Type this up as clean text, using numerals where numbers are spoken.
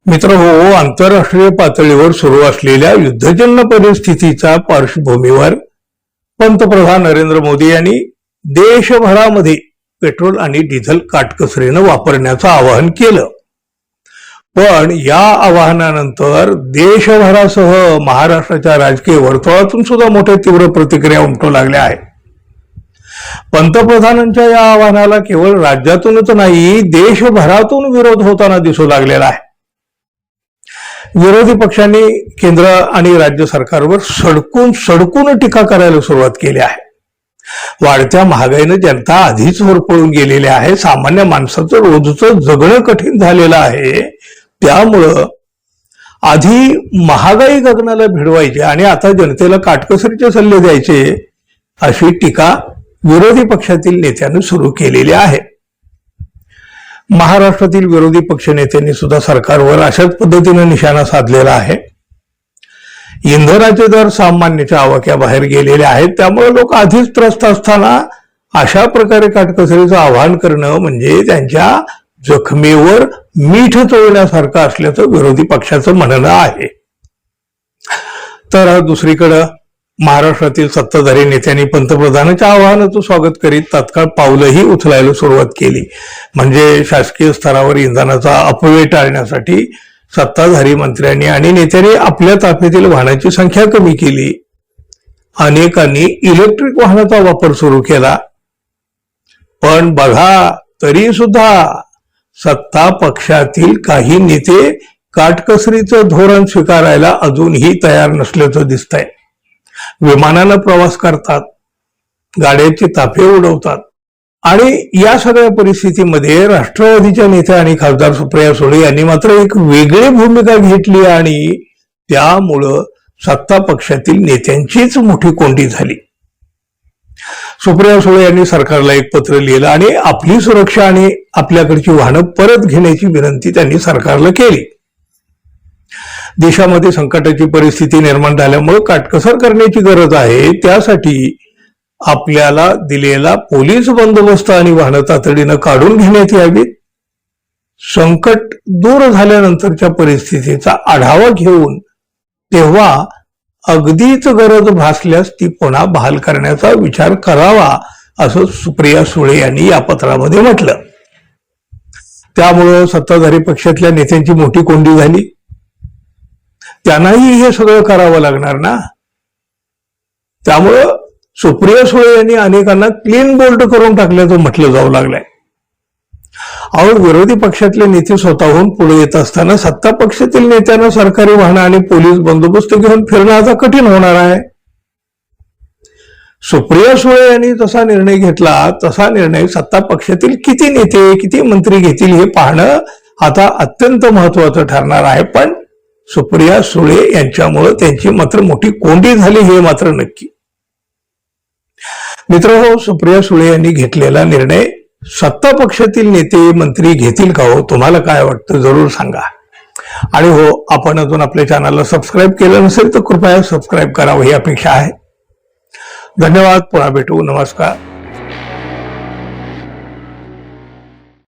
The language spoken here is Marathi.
मित्र हो, आंतरराष्ट्रीय पातळीवर सुरू असलेल्या युद्धजन्य परिस्थितीच्या पार्श्वभूमीवर पंतप्रधान नरेंद्र मोदी यांनी देशभरामध्ये पेट्रोल आणि डिझेल काटकसरीनं वापरण्याचं आवाहन केलं. पण या आवाहनानंतर देशभरासह महाराष्ट्राच्या राजकीय वर्तुळातून सुद्धा मोठ्या तीव्र प्रतिक्रिया उमटू लागल्या आहेत. पंतप्रधानांच्या या आवाहनाला केवळ राज्यातूनच नाही, देशभरातून विरोध होताना दिसू लागलेला आहे. विरोधी पक्षांनी केंद्र आणि राज्य सरकारवर सडकून टीका करायला सुरुवात केली आहे. वाढत्या महागाईनं जनता आधीच होरपळून गेलेली आहे. सामान्य माणसाचं रोजचं जगणं कठीण झालेलं आहे. त्यामुळं आधी महागाई गगनाला भिडवायची आणि आता जनतेला काटकसरीचे सल्ले द्यायचे, अशी टीका विरोधी पक्षातील नेत्यांनी सुरू केलेली आहे. महाराष्ट्रातील विरोधी पक्ष नेत्यांनी सुद्धा सरकारवर अशाच पद्धतीने निशाणा साधलेला आहे. इंधनाचे दर सामान्याच्या आवाक्याबाहेर गेलेले आहेत. त्यामुळे लोक आधीच त्रस्त असताना अशा प्रकारे काटकसरीचं आवाहन करणं म्हणजे त्यांच्या जखमेवर मीठ चोळण्यासारखं असल्याचं विरोधी पक्षाचं म्हणणं आहे. तर दुसरीकडं महाराष्ट्रातील सत्ताधारी नेत्यांनी पंतप्रधानांच्या आवाहनाचं स्वागत करीत तात्काळ पावलंही उचलायला सुरुवात केली. म्हणजे शासकीय स्तरावर इंधनाचा अपव्यय टाळण्यासाठी सत्ताधारी मंत्र्यांनी आणि नेत्यांनी आपल्या ताफ्यातील वाहनांची संख्या कमी केली. अनेकांनी इलेक्ट्रिक वाहनाचा वापर सुरू केला. पण बघा, तरी सुद्धा सत्ता पक्षातील काही नेते काटकसरीचं धोरण स्वीकारायला अजूनही तयार नसल्याचं दिसतंय. विमानानं प्रवास करतात, गाड्यांची ताफे उडवतात आणि या सगळ्या परिस्थितीमध्ये राष्ट्रवादीच्या नेत्या आणि खासदार सुप्रिया सुळे यांनी मात्र एक वेगळी भूमिका घेतली आणि त्यामुळं सत्ता पक्षातील नेत्यांचीच मोठी कोंडी झाली. सुप्रिया सुळे यांनी सरकारला एक पत्र लिहिलं आणि आपली सुरक्षा आणि आपल्याकडची वाहनं परत घेण्याची विनंती त्यांनी सरकारला केली. देशामध्ये संकटाची परिस्थिती निर्माण झाल्यामुळे काटकसर करण्याची गरज आहे. त्यासाठी आपल्याला दिलेला पोलीस बंदोबस्त आणि वाहनं तातडीनं काढून घेण्यात यावीत. संकट दूर झाल्यानंतरच्या परिस्थितीचा आढावा घेऊन तेव्हा अगदीच गरज भासल्यास ती पुन्हा बहाल करण्याचा विचार करावा, असं सुप्रिया सुळे यांनी या पत्रामध्ये म्हटलं. त्यामुळं सत्ताधारी पक्षातल्या नेत्यांची मोठी कोंडी झाली. त्यांनाही हे सगळं करावं लागणार ना. त्यामुळं सुप्रिया सुळे यांनी अनेकांना क्लीन बोल्ड करून टाकल्याचं म्हटलं जाऊ लागलंय. अहो, विरोधी पक्षातले नेते स्वतःहून पुढे येत असताना सत्ता पक्षातील नेत्यांना सरकारी वाहनं आणि पोलीस बंदोबस्त घेऊन फिरणं आता कठीण होणार आहे. सुप्रिया सुळे यांनी जसा निर्णय घेतला तसा निर्णय सत्ता पक्षातील किती नेते किती मंत्री घेतील हे पाहणं आता अत्यंत महत्वाचं ठरणार आहे. पण सुप्रिया सुळे यांच्यामुळे त्यांची मात्र मोठी कोंडी झाली हे मात्र नक्की. मित्रहो, सुप्रिया सुळे यांनी घेतलेला निर्णय सत्ता पक्षातील नेते मंत्री घेतील का हो? तुम्हाला काय वाटतं जरूर सांगा. आणि हो, आपण अजून आपल्या चॅनलला सबस्क्राईब केलं नसेल तर कृपया सबस्क्राईब करावं ही अपेक्षा आहे. धन्यवाद. पुन्हा भेटू. नमस्कार.